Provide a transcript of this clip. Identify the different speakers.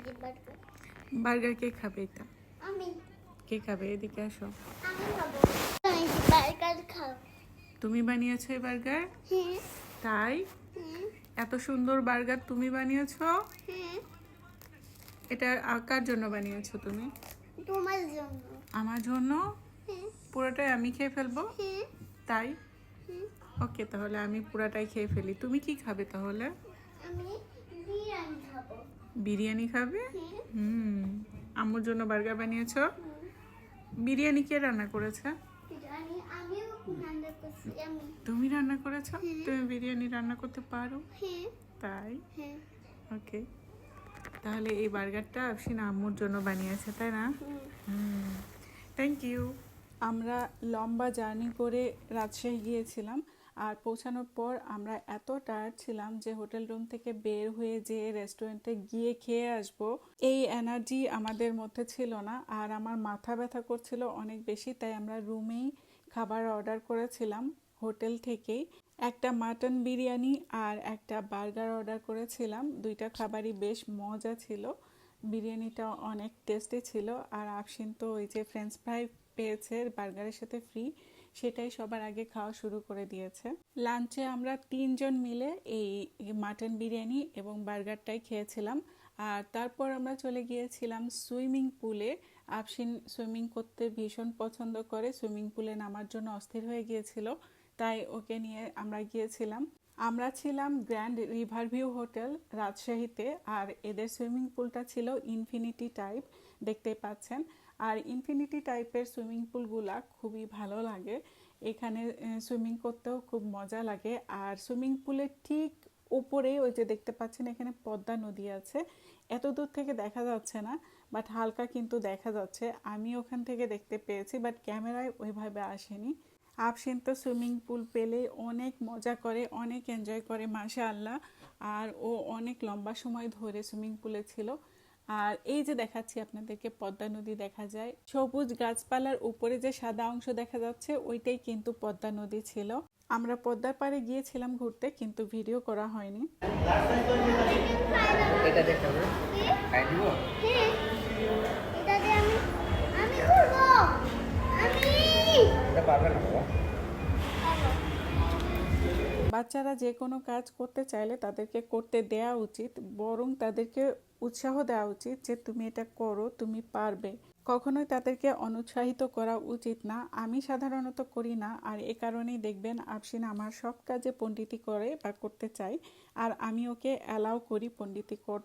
Speaker 1: যে burger.
Speaker 2: Burger কে খাবে এটা?
Speaker 1: আমি
Speaker 2: কে খাবে? এদিকে আসো।
Speaker 1: আমি খাবো। আমি বার্গার খাবো।
Speaker 2: তুমি বানিয়েছো এই বার্গার?
Speaker 1: হ্যাঁ
Speaker 2: তাই?
Speaker 1: হ্যাঁ
Speaker 2: এত সুন্দর বার্গার তুমি বানিয়েছো?
Speaker 1: হ্যাঁ।
Speaker 2: এটা কার জন্য বানিয়েছো তুমি?
Speaker 1: তোমার জন্য।
Speaker 2: আমার জন্য?
Speaker 1: হ্যাঁ
Speaker 2: পুরোটাই আমি খেয়ে ফেলবো?
Speaker 1: হ্যাঁ
Speaker 2: তাই?
Speaker 1: হ্যাঁ।
Speaker 2: ওকে, তাহলে আমি পুরাটাই খেয়ে ফেলি। তুমি কি খাবে তাহলে?
Speaker 1: আমি বিরিয়ানি খাবো।
Speaker 2: বিরিয়ানি খাবে?
Speaker 1: হ্যাঁ
Speaker 2: আম্মুর জন্য বার্গার বানিয়েছো?
Speaker 1: হুম।
Speaker 2: বিরিয়ানি কে রান্না করেছে?
Speaker 1: বিরিয়ানি আমিও রান্না করছি। আমি
Speaker 2: তুমি রান্না করেছো?
Speaker 1: হ্যাঁ।
Speaker 2: তুমি বিরিয়ানি রান্না করতে পারো?
Speaker 1: হ্যাঁ
Speaker 2: তাই?
Speaker 1: হ্যাঁ
Speaker 2: ওকে, তাহলে এই বার্গারটা আফসিন আম্মুর জন্য বানিয়েছে, তাই না?
Speaker 1: হুম।
Speaker 2: Thank you. আমরা লম্বা জার্নি করে রাজশাহী গিয়েছিলাম, আর পৌঁছানোর পর আমরা এত টায়ার্ড ছিলাম যে হোটেল রুম থেকে বের হয়ে যে রেস্টুরেন্টে গিয়ে খেয়ে আসব, এই এনার্জি আমাদের মধ্যে ছিল না। আর আমার মাথা ব্যথা করছিল অনেক বেশি, তাই আমরা রুমেই খাবার অর্ডার করেছিলাম হোটেল থেকেই। একটা মাটন বিরিয়ানি আর একটা বার্গার অর্ডার করেছিলাম। দুইটা খাবারই বেশ মজা ছিল। বিরিয়ানিটা অনেক টেস্টি ছিল। আর আফসিন তো ওই যে ফ্রেঞ্চ ফ্রাই পেয়েছে বার্গারের সাথে ফ্রি, সেটাই সবার আগে খাওয়া শুরু করে দিয়েছে। লাঞ্চে আমরা 3জন মিলে এই মাটন বিরিয়ানি এবং বার্গারটাই খেয়েছিলাম। আর তারপর আমরা চলে গিয়েছিলাম সুইমিং পুলে। আফসিন সুইমিং করতে ভীষণ পছন্দ করে, সুইমিং পুলে নামার জন্য অস্থির হয়ে গিয়েছিল, তাই ওকে নিয়ে আমরা গিয়েছিলাম। আমরা ছিলাম গ্র্যান্ড রিভারভিউ হোটেল রাজশাহীতে, আর এদের সুইমিং পুলটা ছিল ইনফিনিটি টাইপ, দেখতেই পাচ্ছেন। আর ইনফিনিটি টাইপের সুইমিং পুলগুলা খুবই ভালো লাগে, এখানে সুইমিং করতেও খুব মজা লাগে। আর সুইমিং পুলের ঠিক উপরে ওই যে দেখতে পাচ্ছেন এখানে পদ্মা নদী আছে, এত দূর থেকে দেখা যাচ্ছে না, বাট হালকা কিন্তু দেখা যাচ্ছে। আমি ওখান থেকে দেখতে পেয়েছি, বাট ক্যামেরায় ওইভাবে আসেনি। আফসিন তো সুইমিং পুল পেলে অনেক মজা করে, অনেক এনজয় করে মাশাআল্লাহ। আর ও অনেক লম্বা সময় ধরে সুইমিং পুলে ছিল। আর এই যে দেখাচ্ছি আপনাদেরকে পদ্মা নদী দেখা যায়, সবুজ গাছপালার উপরে যে সাদা অংশ দেখা যাচ্ছে ওইটাই কিন্তু পদ্মা নদী ছিল। আমরা পদ্মার পাড়ে গিয়েছিলাম ঘুরতে, কিন্তু ভিডিও করা হয়নি।
Speaker 3: এটা দেখাবে খাই দিব।
Speaker 1: হ্যাঁ এটা দিয়ে আমি করবো। আমি
Speaker 3: এটা পারবে না বাবা।
Speaker 2: বাচ্চারা যে কোনো কাজ করতে চাইলে তাদেরকে করতে দেওয়া উচিত, বরং তাদেরকে উৎসাহ দেওয়া উচিত যে তুমি এটা করো, তুমি পারবে। কখনোই তাদেরকে অনুৎসাহিত করা উচিত না। আমি সাধারণত করি না, আর এ কারণেই দেখবেন আফসিন আমার সব কাজে পণ্ডিতি করে বা করতে চাই, আর আমি ওকে অ্যালাউ করি পণ্ডিতি করার